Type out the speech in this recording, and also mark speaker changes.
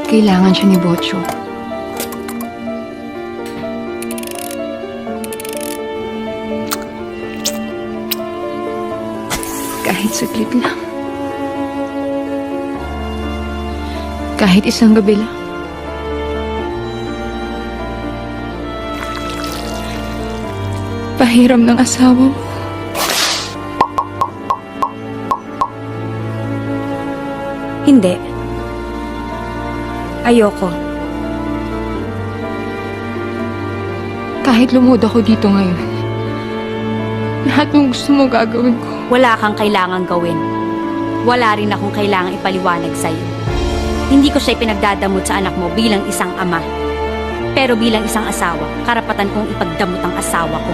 Speaker 1: Kailangan siya ni Bocho. Kahit saglit lang. Kahit isang gabi lang. Pahiram ng asawa mo.
Speaker 2: Hindi. Ayoko.
Speaker 1: Kahit lumuhod ako dito ngayon, lahat ng gusto mo gagawin ko.
Speaker 2: Wala kang kailangang gawin. Wala rin akong kailangang ipaliwanag sa'yo. Hindi ko siya ipinagdadamot sa anak mo bilang isang ama. Pero bilang isang asawa, karapatan kong ipagdamot ang asawa ko.